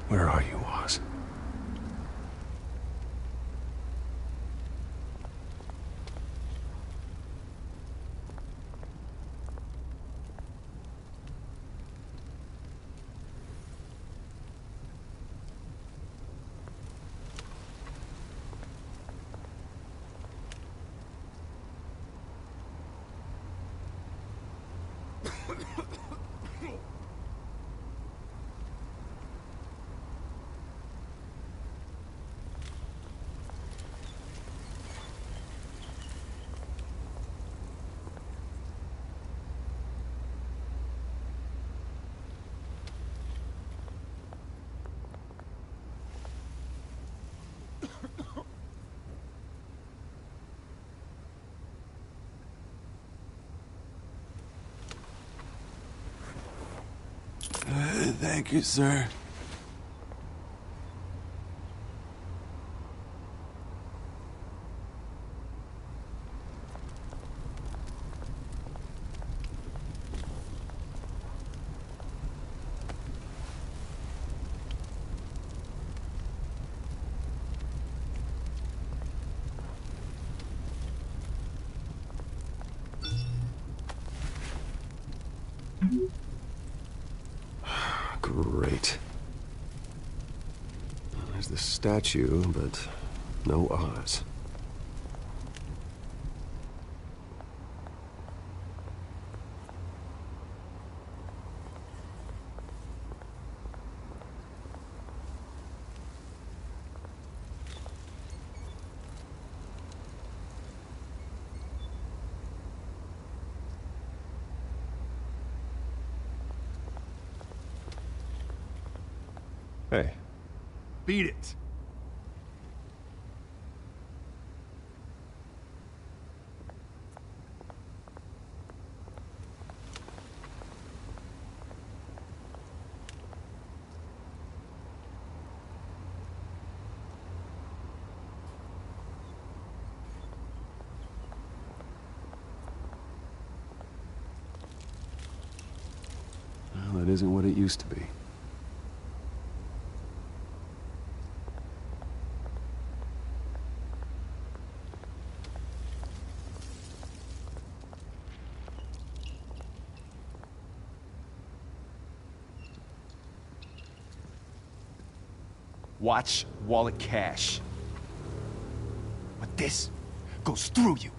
Where are you, Oz? Thank you, sir. Great. There's the statue, but no Oz. Hey. Beat it. Well, that isn't what it used to be. Watch wallet cash. But this goes through you.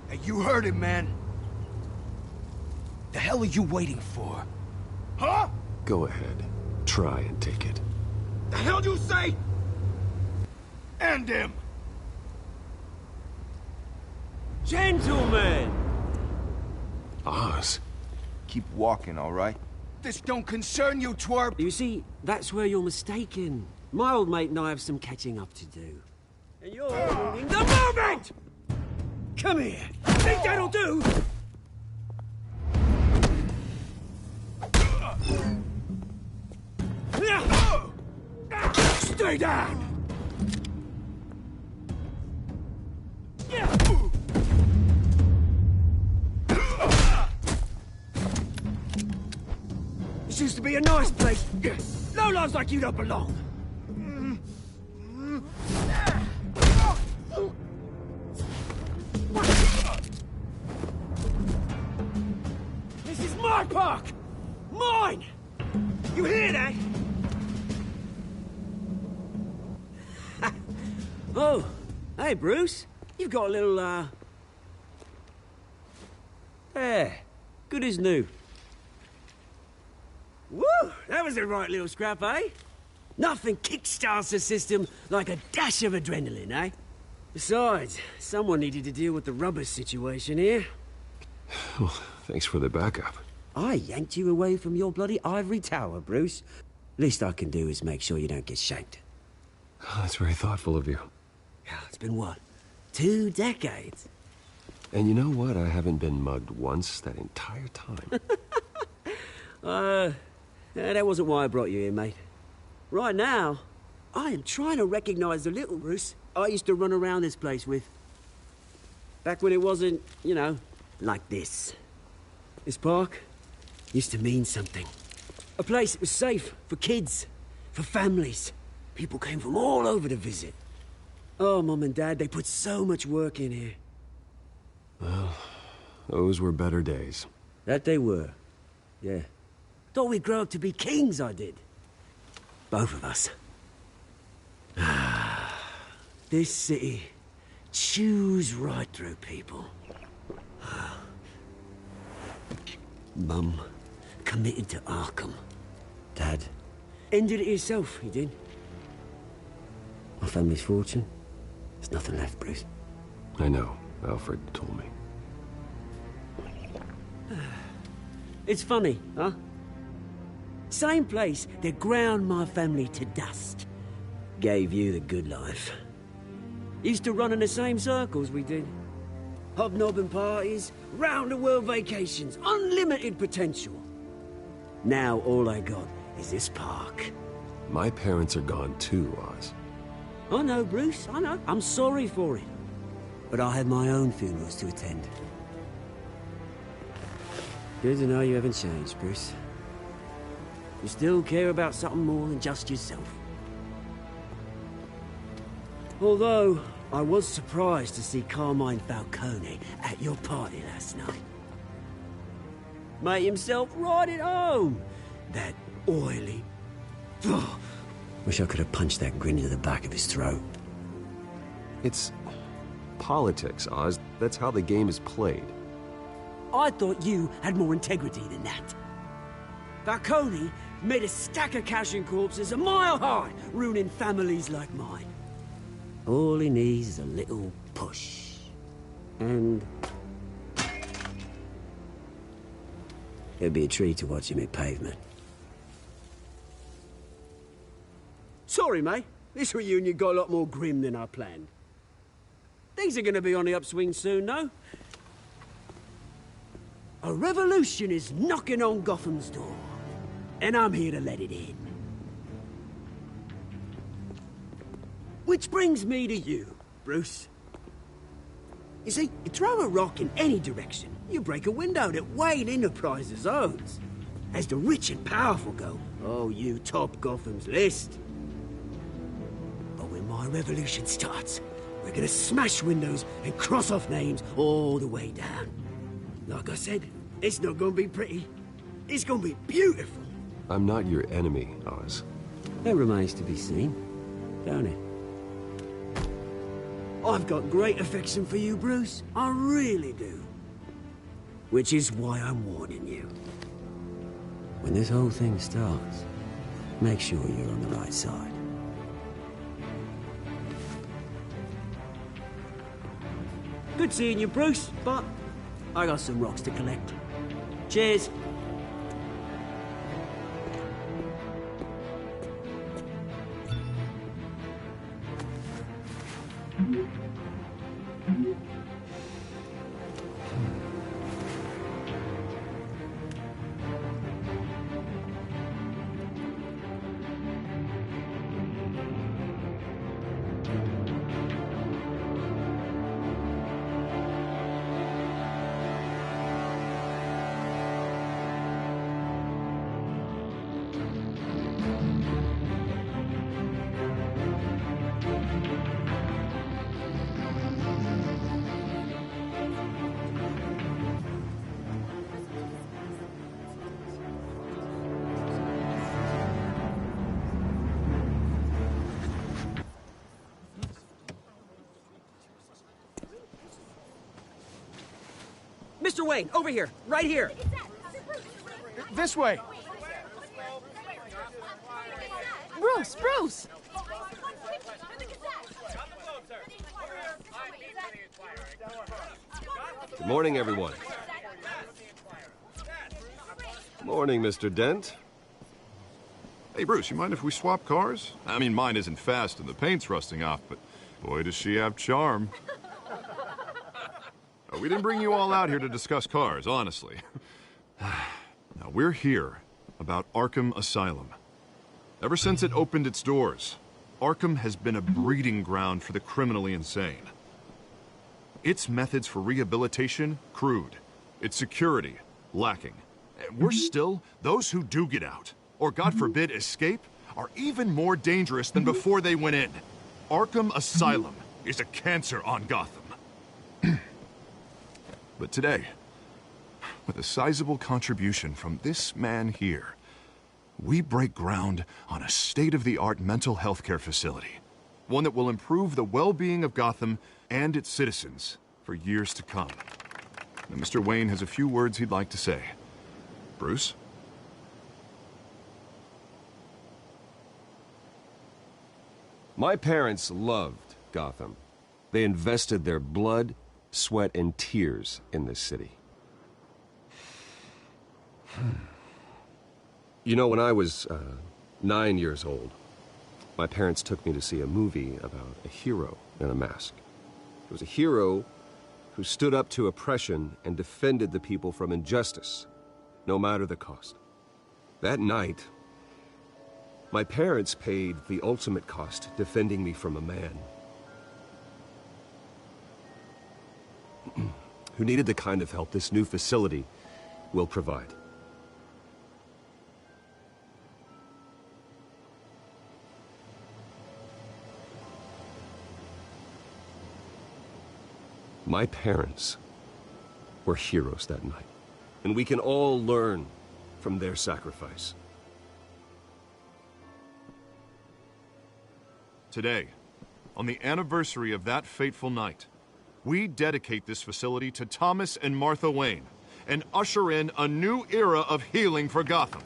Hey, you heard it, man. The hell are you waiting for? Huh? Go ahead. Try and take it. The hell do you say? End him! Gentlemen! Oz. Keep walking, all right? This don't concern you, twerp! You see, that's where you're mistaken. My old mate and I have some catching up to do. And you're ruining the moment! Come here! Think that'll do? Stay down! This used to be a nice place. No lives like you don't belong. This is my park! Mine! You hear that? Oh, hey, Bruce. You've got a little, There. Good as new. Woo! That was a right little scrap, eh? Nothing kickstarts the system like a dash of adrenaline, eh? Besides, someone needed to deal with the rubber situation here. Well, thanks for the backup. I yanked you away from your bloody ivory tower, Bruce. Least I can do is make sure you don't get shanked. Oh, that's very thoughtful of you. It's been what? 2 decades? And you know what? I haven't been mugged once that entire time. That wasn't why I brought you here, mate. Right now, I am trying to recognize the little Bruce I used to run around this place with. Back when it wasn't, you know, like this. This park used to mean something. A place that was safe for kids, for families. People came from all over to visit. Oh, Mum and Dad, they put so much work in here. Well, those were better days. That they were. Yeah. Thought we'd grow up to be kings, I did. Both of us. This city chews right through people. Mum committed to Arkham. Dad ended it himself, he did. My family's fortune. There's nothing left, Bruce. I know. Alfred told me. It's funny, huh? Same place that ground my family to dust. Gave you the good life. Used to run in the same circles we did. Hobnobbing parties, round-the-world vacations, unlimited potential. Now all I got is this park. My parents are gone too, Oz. I know, Bruce, I know. I'm sorry for it. But I have my own funerals to attend. Good to know you haven't changed, Bruce. You still care about something more than just yourself. Although, I was surprised to see Carmine Falcone at your party last night. Made himself right at home. That oily... Wish I could have punched that grin into the back of his throat. It's politics, Oz. That's how the game is played. I thought you had more integrity than that. Falcone made a stack of cash and corpses a mile high, ruining families like mine. All he needs is a little push. And... it'd be a treat to watch him hit pavement. Sorry, mate. This reunion got a lot more grim than I planned. Things are gonna be on the upswing soon, though. A revolution is knocking on Gotham's door, and I'm here to let it in. Which brings me to you, Bruce. You see, you throw a rock in any direction, you break a window that Wayne Enterprises owns. As the rich and powerful go, oh, you top Gotham's list. But when my revolution starts, we're gonna smash windows and cross off names all the way down. Like I said, it's not gonna be pretty. It's gonna be beautiful. I'm not your enemy, Oz. That remains to be seen, don't it? I've got great affection for you, Bruce. I really do. Which is why I'm warning you. When this whole thing starts, make sure you're on the right side. Good seeing you, Bruce, but I got some rocks to collect. Cheers. Mr. Wayne, over here, right here. This way. Bruce! Bruce! Good morning, everyone. Morning, Mr. Dent. Hey, Bruce, you mind if we swap cars? I mean, mine isn't fast and the paint's rusting off, but boy, does she have charm. We didn't bring you all out here to discuss cars, honestly. Now, we're here about Arkham Asylum. Ever since it opened its doors, Arkham has been a breeding ground for the criminally insane. Its methods for rehabilitation, crude. Its security, lacking. And worse still, those who do get out, or God forbid escape, are even more dangerous than before they went in. Arkham Asylum is a cancer on Gotham. But today, with a sizable contribution from this man here, we break ground on a state-of-the-art mental health care facility. One that will improve the well-being of Gotham and its citizens for years to come. And Mr. Wayne has a few words he'd like to say. Bruce? My parents loved Gotham. They invested their blood, sweat, and tears in this city. You know, when I was 9 years old, my parents took me to see a movie about a hero in a mask. It was a hero who stood up to oppression and defended the people from injustice, no matter the cost. That night, my parents paid the ultimate cost defending me from a man who needed the kind of help this new facility will provide. My parents were heroes that night, and we can all learn from their sacrifice. Today, on the anniversary of that fateful night, we dedicate this facility to Thomas and Martha Wayne and usher in a new era of healing for Gotham.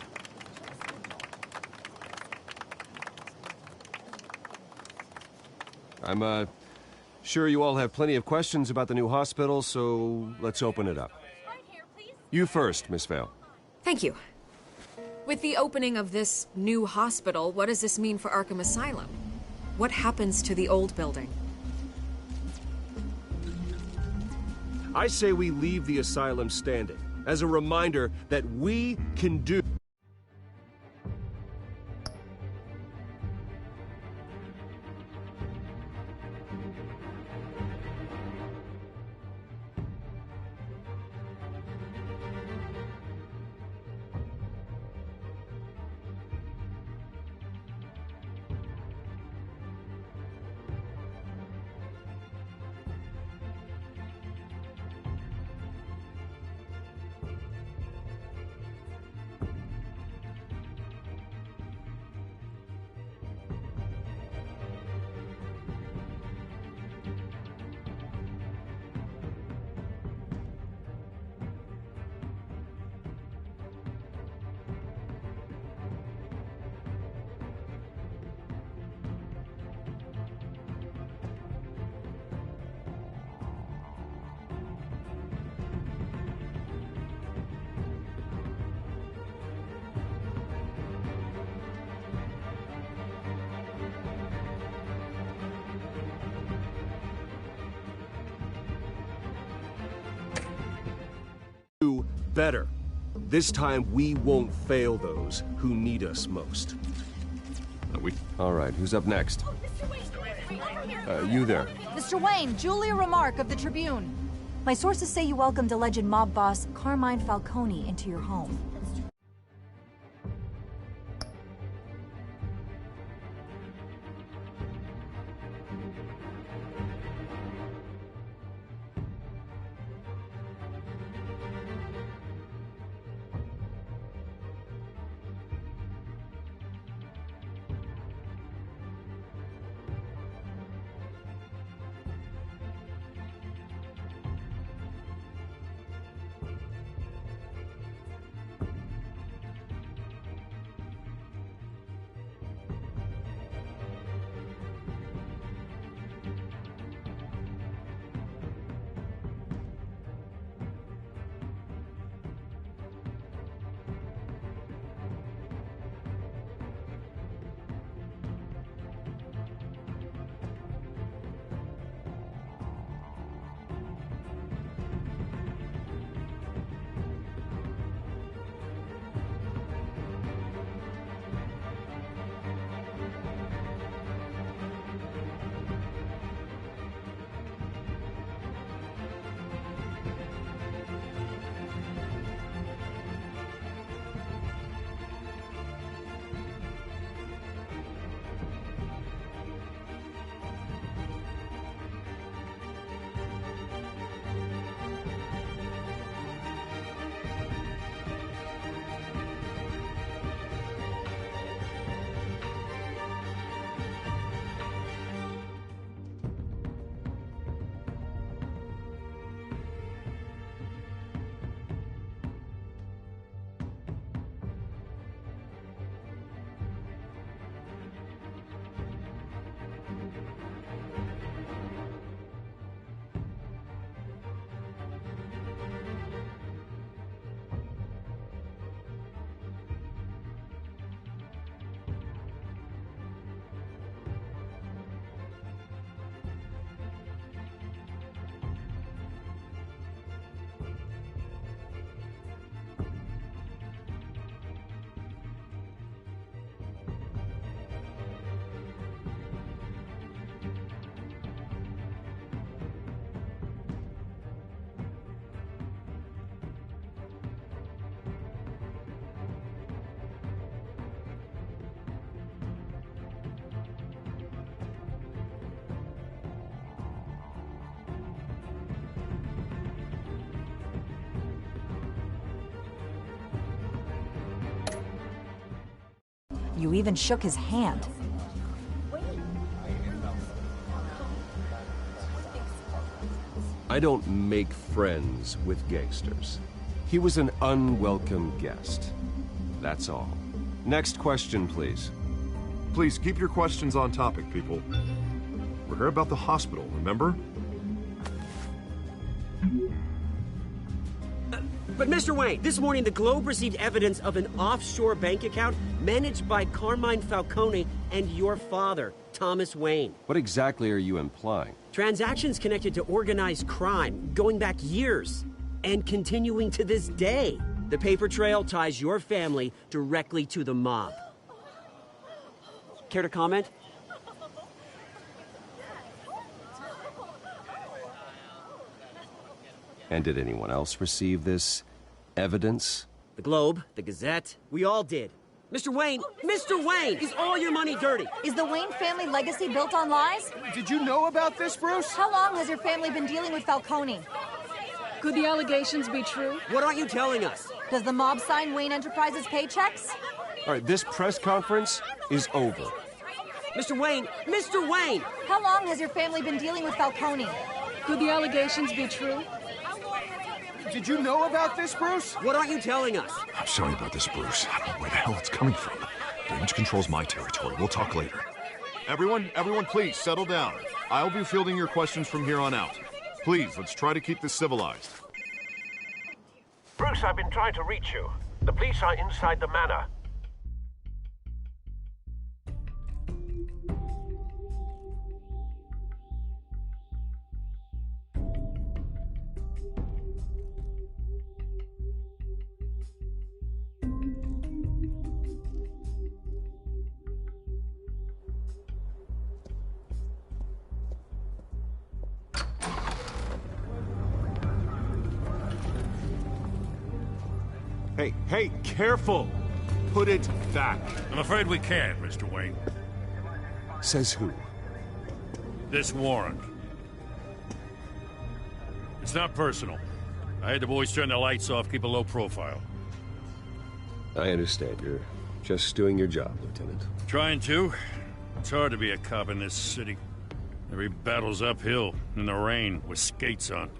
I'm sure you all have plenty of questions about the new hospital, so let's open it up. You first, Miss Vale. Thank you. With the opening of this new hospital, what does this mean for Arkham Asylum? What happens to the old building? I say we leave the asylum standing as a reminder that we can do. Better. This time we won't fail those who need us most. All right, who's up next? You there. Mr. Wayne, Julia Remark of the Tribune. My sources say you welcomed alleged mob boss Carmine Falcone into your home. You even shook his hand. I don't make friends with gangsters. He was an unwelcome guest. That's all. Next question, please. Please keep your questions on topic, people. We're here about the hospital, remember? But Mr. Wayne, this morning the Globe received evidence of an offshore bank account managed by Carmine Falcone and your father, Thomas Wayne. What exactly are you implying? Transactions connected to organized crime, going back years, and continuing to this day. The paper trail ties your family directly to the mob. Care to comment? And did anyone else receive this evidence? The Globe, the Gazette, we all did. Mr. Wayne, is all your money dirty? Is the Wayne family legacy built on lies? Did you know about this, Bruce? How long has your family been dealing with Falcone? Could the allegations be true? What aren't you telling us? Does the mob sign Wayne Enterprises paychecks? All right, this press conference is over. Mr. Wayne! How long has your family been dealing with Falcone? Could the allegations be true? Did you know about this, Bruce? What aren't you telling us? I'm sorry about this, Bruce. I don't know where the hell it's coming from. Damage control's my territory. We'll talk later. Everyone, please, settle down. I'll be fielding your questions from here on out. Please, let's try to keep this civilized. Bruce, I've been trying to reach you. The police are inside the manor. Hey, careful! Put it back. I'm afraid we can't, Mr. Wayne. Says who? This warrant. It's not personal. I had the boys turn the lights off, keep a low profile. I understand. You're just doing your job, Lieutenant. Trying to. It's hard to be a cop in this city. Every battle's uphill, in the rain, with skates on.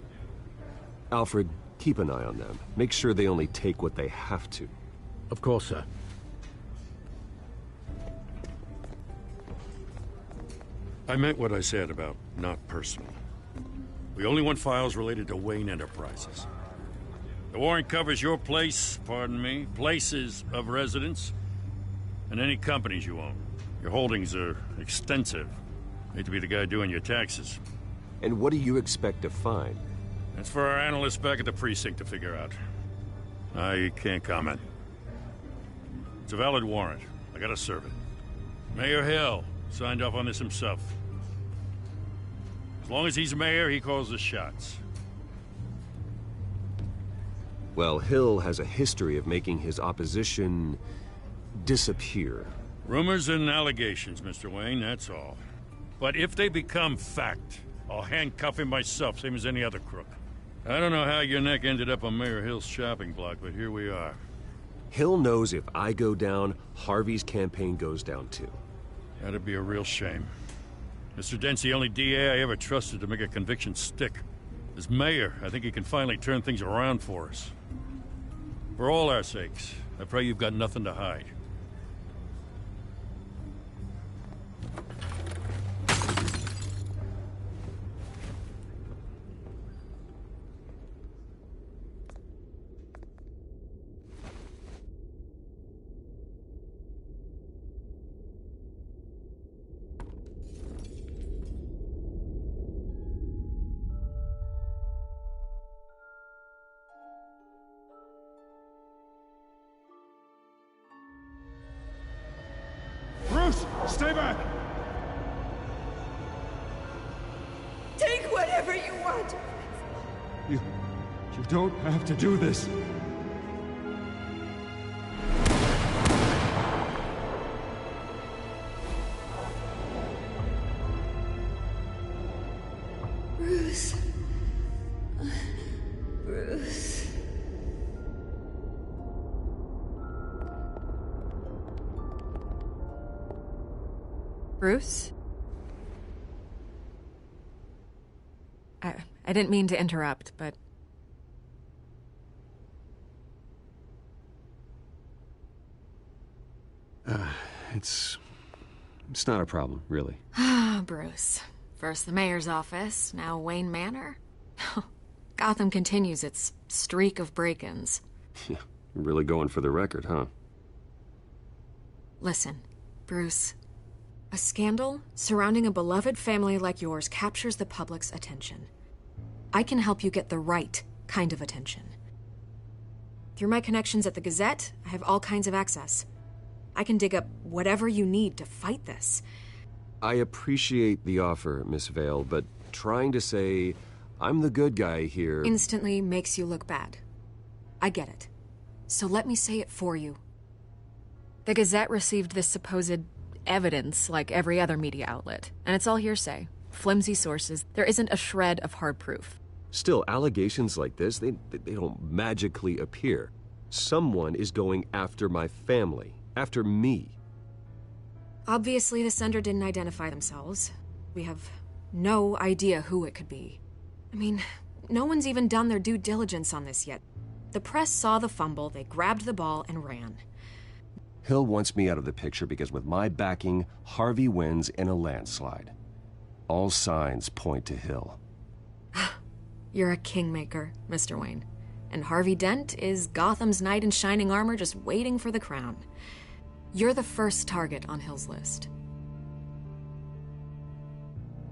Alfred, keep an eye on them. Make sure they only take what they have to. Of course, sir. I meant what I said about not personal. We only want files related to Wayne Enterprises. The warrant covers your place, pardon me, places of residence, and any companies you own. Your holdings are extensive. Hate to be the guy doing your taxes. And what do you expect to find? That's for our analysts back at the precinct to figure out. I can't comment. It's a valid warrant. I gotta serve it. Mayor Hill signed off on this himself. As long as he's mayor, he calls the shots. Well, Hill has a history of making his opposition disappear. Rumors and allegations, Mr. Wayne, that's all. But if they become fact, I'll handcuff him myself, same as any other crook. I don't know how your neck ended up on Mayor Hill's shopping block, but here we are. Hill knows if I go down, Harvey's campaign goes down too. That'd be a real shame. Mr. Dent's the only DA I ever trusted to make a conviction stick. As mayor, I think he can finally turn things around for us. For all our sakes, I pray you've got nothing to hide. Bruce, stay back! Take whatever you want. You don't have to do this. Bruce. Bruce. Bruce? I didn't mean to interrupt, but... It's not a problem, really. Ah, Bruce. First the mayor's office, now Wayne Manor. Gotham continues its streak of break-ins. Yeah, you're really going for the record, huh? Listen, Bruce. A scandal surrounding a beloved family like yours captures the public's attention. I can help you get the right kind of attention. Through my connections at the Gazette, I have all kinds of access. I can dig up whatever you need to fight this. I appreciate the offer, Miss Vale, but trying to say I'm the good guy here... instantly makes you look bad. I get it. So let me say it for you. The Gazette received this supposed evidence like every other media outlet, and it's all hearsay. Flimsy sources. There isn't a shred of hard proof. Still, allegations like this, they don't magically appear. Someone is going after my family, after me. Obviously, the sender didn't identify themselves. We have no idea who it could be. I mean, no one's even done their due diligence on this yet. The press saw the fumble, they grabbed the ball and ran. Hill wants me out of the picture because with my backing, Harvey wins in a landslide. All signs point to Hill. You're a kingmaker, Mr. Wayne. And Harvey Dent is Gotham's knight in shining armor just waiting for the crown. You're the first target on Hill's list.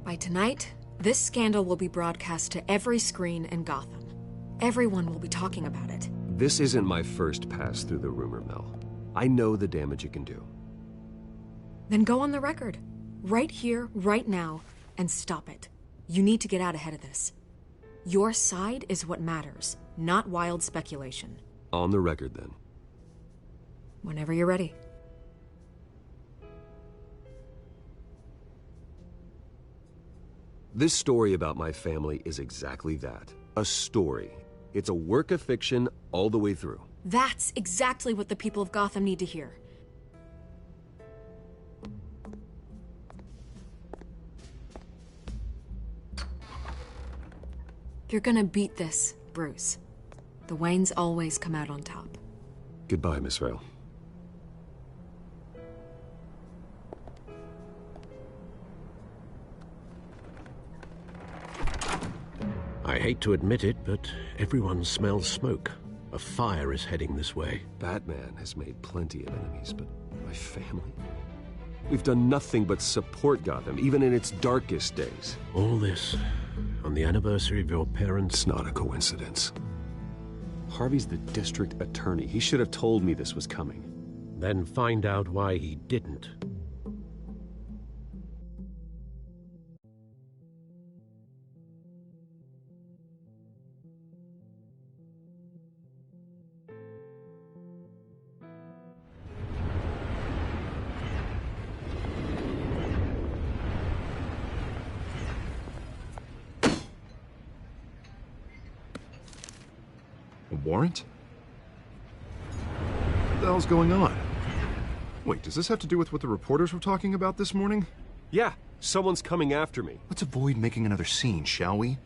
By tonight, this scandal will be broadcast to every screen in Gotham. Everyone will be talking about it. This isn't my first pass through the rumor mill. I know the damage it can do. Then go on the record. Right here, right now, and stop it. You need to get out ahead of this. Your side is what matters, not wild speculation. On the record, then. Whenever you're ready. This story about my family is exactly that. A story. It's a work of fiction all the way through. That's exactly what the people of Gotham need to hear. You're gonna beat this, Bruce. The Waynes always come out on top. Goodbye, Miss Vale. I hate to admit it, but everyone smells smoke. A fire is heading this way. Batman has made plenty of enemies, but my family? We've done nothing but support Gotham, even in its darkest days. All this on the anniversary of your parents'... It's not a coincidence. Harvey's the district attorney. He should have told me this was coming. Then find out why he didn't. Warrant? What the hell's going on? Wait, does this have to do with what the reporters were talking about this morning? Yeah, someone's coming after me. Let's avoid making another scene, shall we?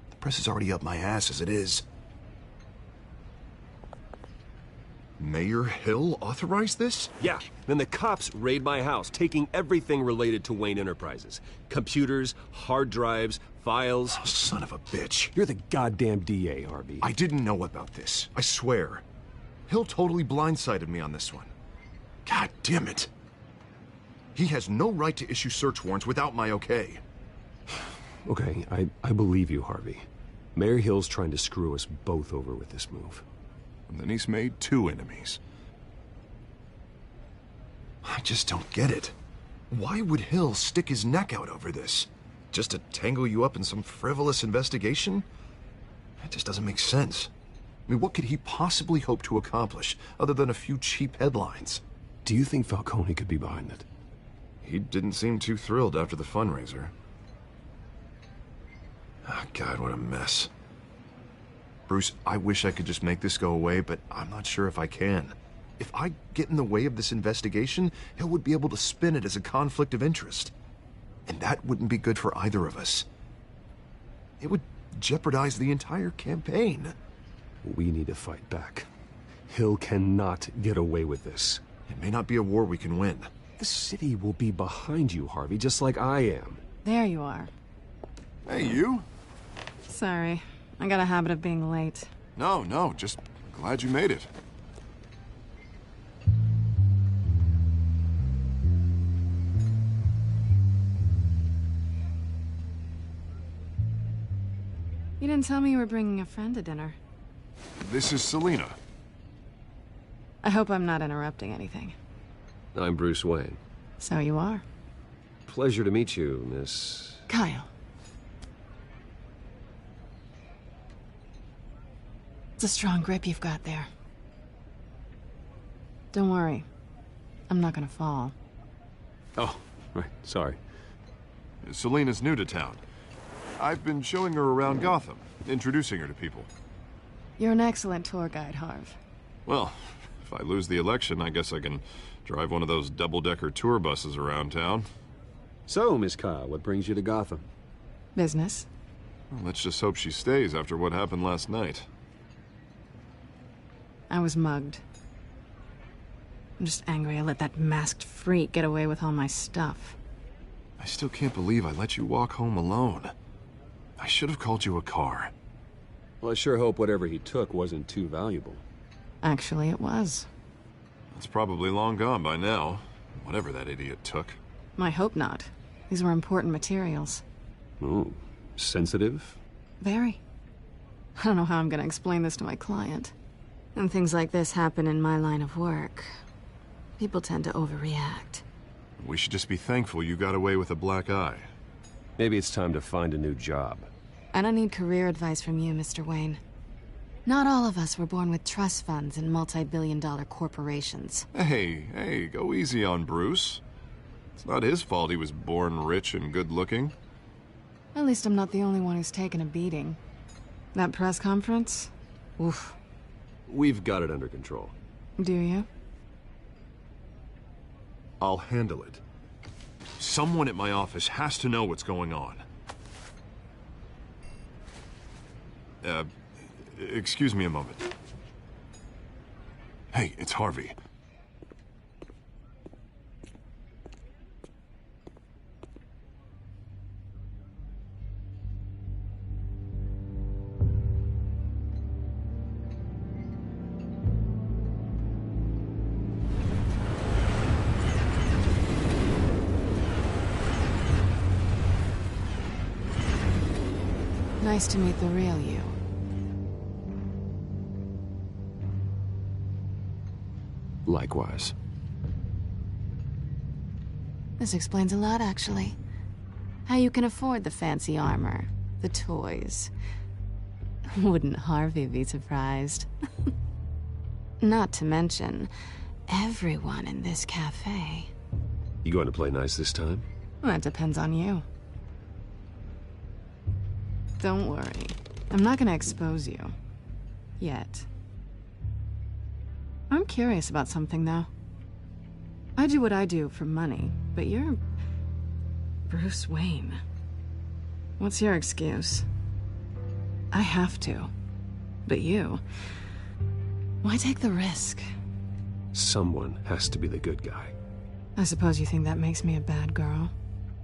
The press is already up my ass as it is. Mayor Hill authorized this? Yeah, then the cops raid my house, taking everything related to Wayne Enterprises. Computers, hard drives, files. Oh, son of a bitch. You're the goddamn DA, Harvey. I didn't know about this. I swear. Hill totally blindsided me on this one. God damn it. He has no right to issue search warrants without my okay. Okay, I believe you, Harvey. Mayor Hill's trying to screw us both over with this move. And then he's made 2 enemies. I just don't get it. Why would Hill stick his neck out over this? Just to tangle you up in some frivolous investigation? It just doesn't make sense. I mean, what could he possibly hope to accomplish other than a few cheap headlines? Do you think Falcone could be behind it? He didn't seem too thrilled after the fundraiser. Oh, God, what a mess. Bruce, I wish I could just make this go away, but I'm not sure if I can. If I get in the way of this investigation, Hill would be able to spin it as a conflict of interest. And that wouldn't be good for either of us. It would jeopardize the entire campaign. We need to fight back. Hill cannot get away with this. It may not be a war we can win. The city will be behind you, Harvey, just like I am. There you are. Hey, you? Sorry. I got a habit of being late. No, just glad you made it. You didn't tell me you were bringing a friend to dinner. This is Selina. I hope I'm not interrupting anything. I'm Bruce Wayne. So you are. Pleasure to meet you, Miss... Kyle. It's a strong grip you've got there. Don't worry. I'm not gonna fall. Oh, right, sorry. Selina's new to town. I've been showing her around Gotham, introducing her to people. You're an excellent tour guide, Harv. Well, if I lose the election, I guess I can drive one of those double-decker tour buses around town. So, Miss Kyle, what brings you to Gotham? Business. Well, let's just hope she stays after what happened last night. I was mugged. I'm just angry I let that masked freak get away with all my stuff. I still can't believe I let you walk home alone. I should have called you a car. Well, I sure hope whatever he took wasn't too valuable. Actually, it was. It's probably long gone by now, whatever that idiot took. I hope not. These were important materials. Ooh, sensitive? Very. I don't know how I'm gonna explain this to my client. And things like this happen in my line of work. People tend to overreact. We should just be thankful you got away with a black eye. Maybe it's time to find a new job. I don't need career advice from you, Mr. Wayne. Not all of us were born with trust funds and multi-billion-dollar corporations. Hey, go easy on Bruce. It's not his fault he was born rich and good-looking. At least I'm not the only one who's taken a beating. That press conference? Oof. We've got it under control. Do you? I'll handle it. Someone at my office has to know what's going on. Excuse me a moment. Hey, it's Harvey. Nice to meet the real you. Likewise. This explains a lot, actually. How you can afford the fancy armor, the toys. Wouldn't Harvey be surprised? Not to mention, everyone in this cafe. You going to play nice this time? Well, that depends on you. Don't worry. I'm not gonna expose you. Yet. I'm curious about something, though. I do what I do for money, but you're... Bruce Wayne. What's your excuse? I have to. But you... Why take the risk? Someone has to be the good guy. I suppose you think that makes me a bad girl?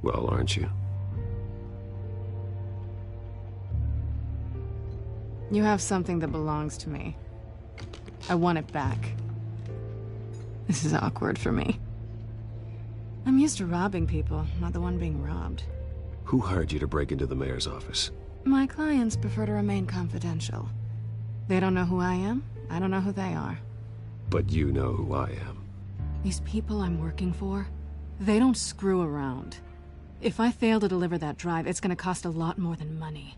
Well, aren't you? You have something that belongs to me. I want it back. This is awkward for me. I'm used to robbing people, not the one being robbed. Who hired you to break into the mayor's office? My clients prefer to remain confidential. They don't know who I am, I don't know who they are. But you know who I am. These people I'm working for, they don't screw around. If I fail to deliver that drive, it's gonna cost a lot more than money.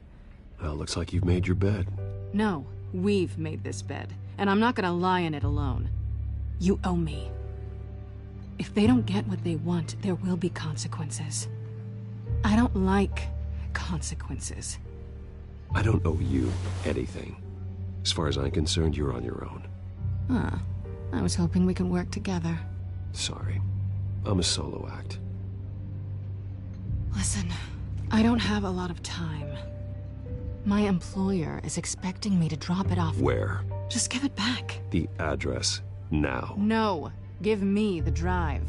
Well, looks like you've made your bed. No, we've made this bed, and I'm not gonna lie in it alone. You owe me. If they don't get what they want, there will be consequences. I don't like consequences. I don't owe you anything. As far as I'm concerned, you're on your own. Huh. I was hoping we could work together. Sorry. I'm a solo act. Listen, I don't have a lot of time. My employer is expecting me to drop it off. Where? Just give it back. The address, now. No. Give me the drive.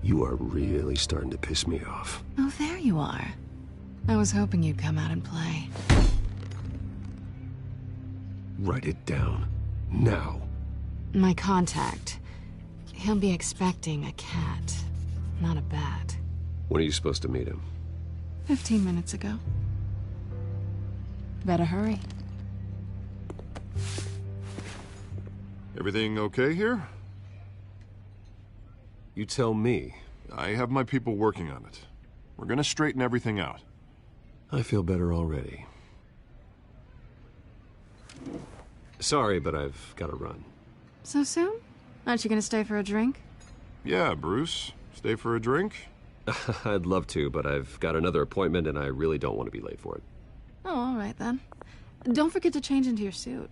You are really starting to piss me off. Oh, there you are. I was hoping you'd come out and play. Write it down. Now. My contact. He'll be expecting a cat, not a bat. When are you supposed to meet him? 15 minutes ago. Better hurry. Everything okay here? You tell me. I have my people working on it. We're gonna straighten everything out. I feel better already. Sorry, but I've got to run. So soon? Aren't you gonna stay for a drink? Yeah, Bruce. Stay for a drink? I'd love to, but I've got another appointment and I really don't want to be late for it. Oh, all right then. Don't forget to change into your suit.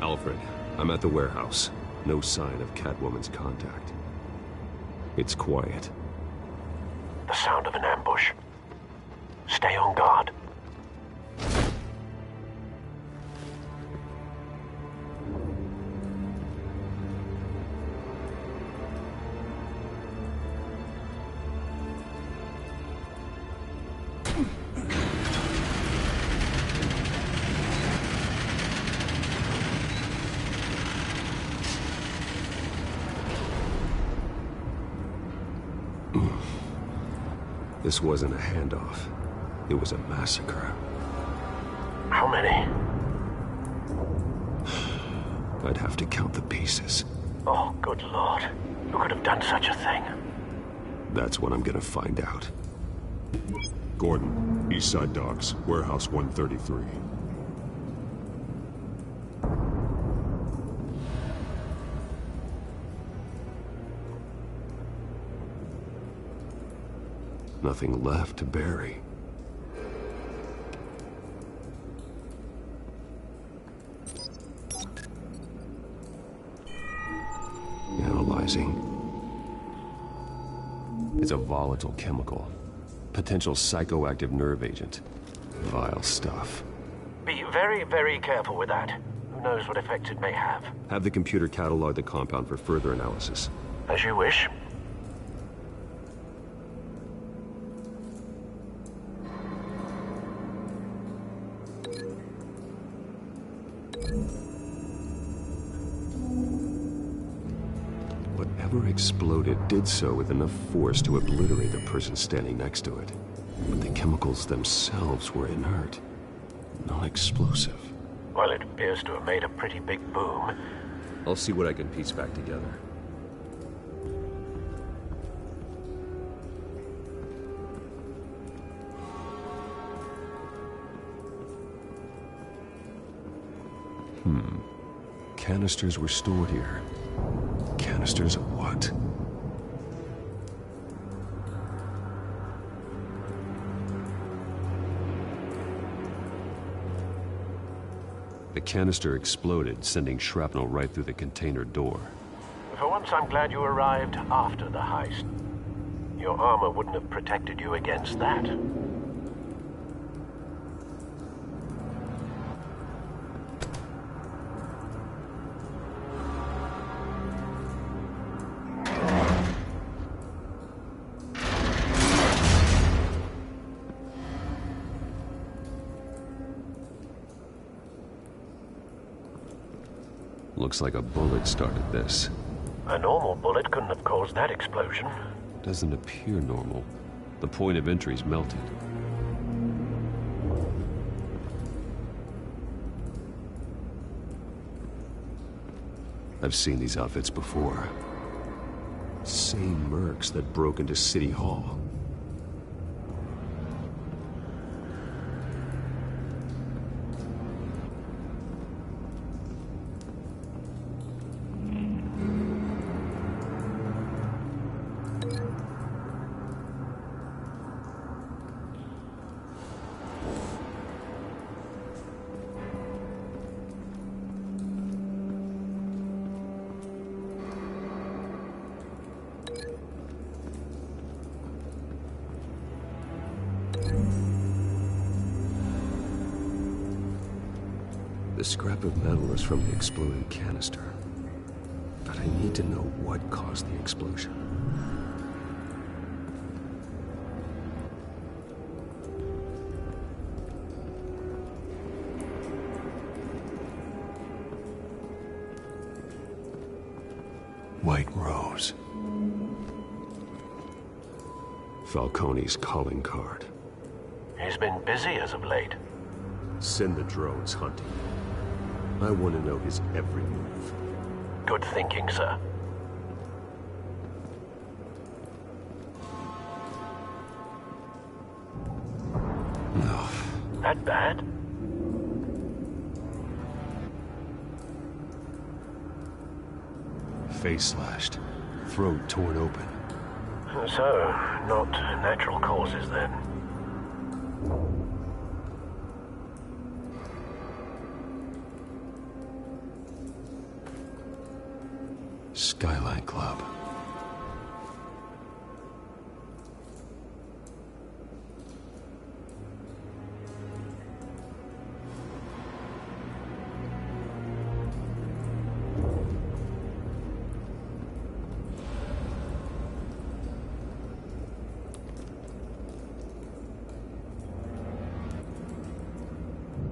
Alfred, I'm at the warehouse. No sign of Catwoman's contact. It's quiet. The sound of an ambush. Stay on guard. This wasn't a handoff. It was a massacre. How many? I'd have to count the pieces. Oh, good Lord. Who could have done such a thing? That's what I'm gonna find out. Gordon, East Side Docks, Warehouse 133. Nothing left to bury. Analyzing. It's a volatile chemical. Potential psychoactive nerve agent. Vile stuff. Be very, very careful with that. Who knows what effects it may have. Have the computer catalog the compound for further analysis. As you wish. Whatever exploded did so with enough force to obliterate the person standing next to it. But the chemicals themselves were inert, non-explosive. Well, it appears to have made a pretty big boom. I'll see what I can piece back together. Canisters were stored here. Canisters of what? The canister exploded, sending shrapnel right through the container door. For once, I'm glad you arrived after the heist. Your armor wouldn't have protected you against that. Looks like a bullet started this. A normal bullet couldn't have caused that explosion. Doesn't appear normal. The point of entry's melted. I've seen these outfits before. Same mercs that broke into City Hall. The scrap of metal is from the exploding canister. But I need to know what caused the explosion. White Rose. Falcone's calling card. He's been busy as of late. Send the drones hunting. I want to know his every move. Good thinking, sir. No. That bad? Face slashed. Throat torn open. So, not natural causes then. Skyline Club.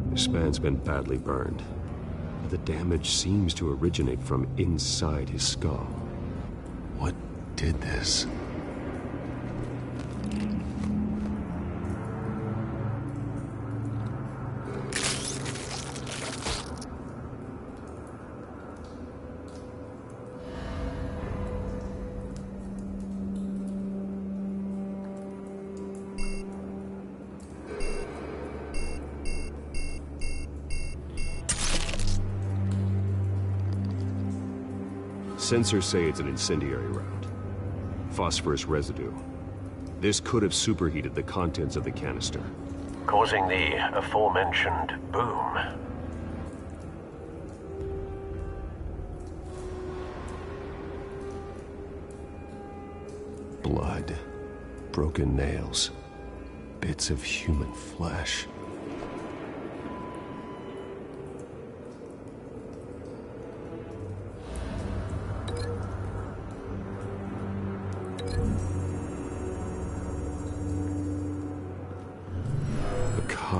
This man's been badly burned. The damage seems to originate from inside his skull. What did this? Sensors say it's an incendiary round. Phosphorus residue. This could have superheated the contents of the canister, causing the aforementioned boom. Blood, broken nails, bits of human flesh.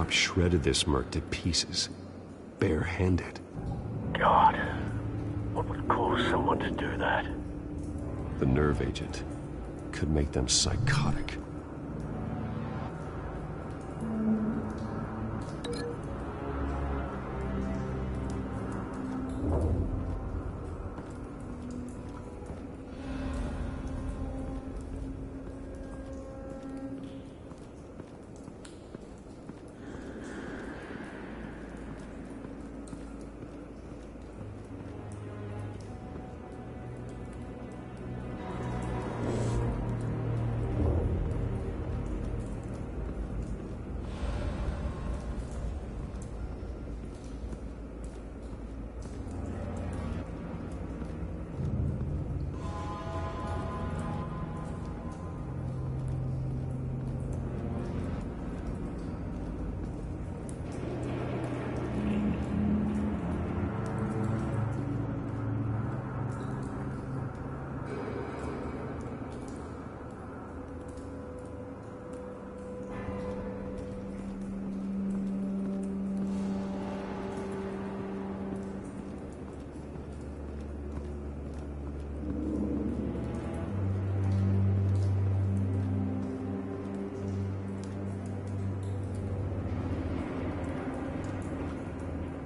Shredded this merc to pieces, bare-handed. God, what would cause someone to do that? The nerve agent could make them psychotic.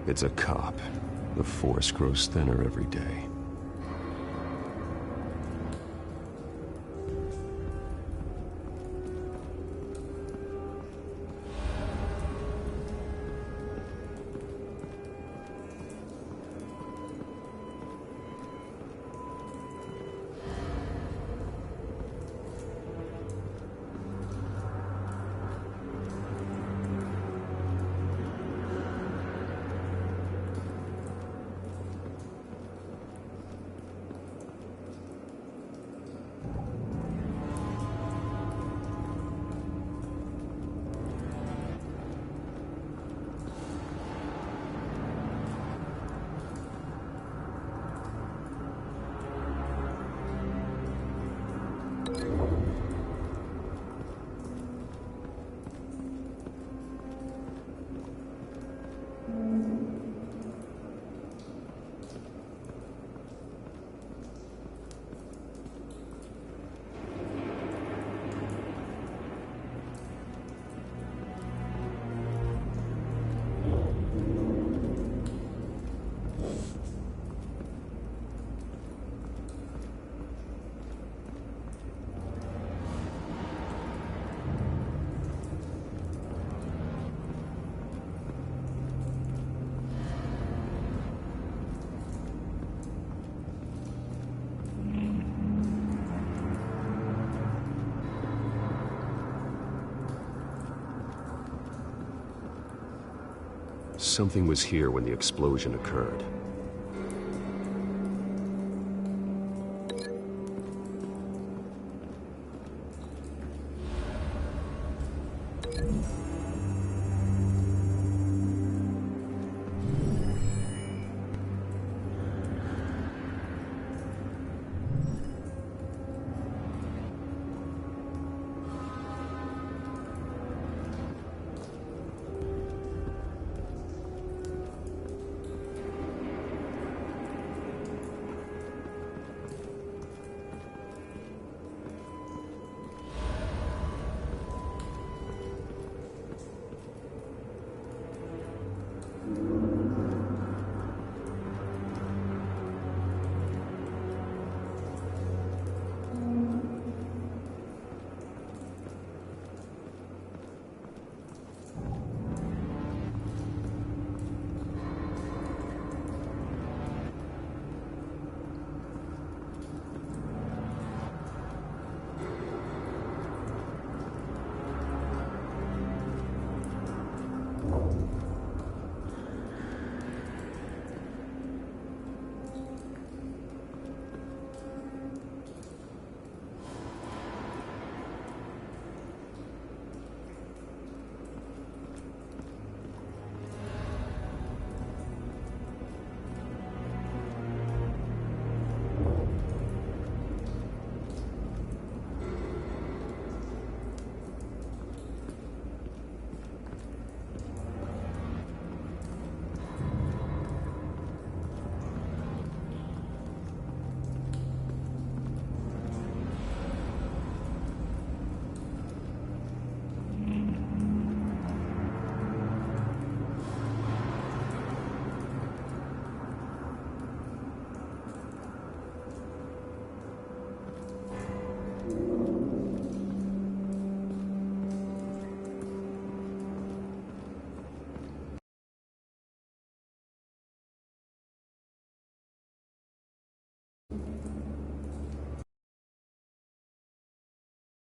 It's a cop. The force grows thinner every day. Something was here when the explosion occurred.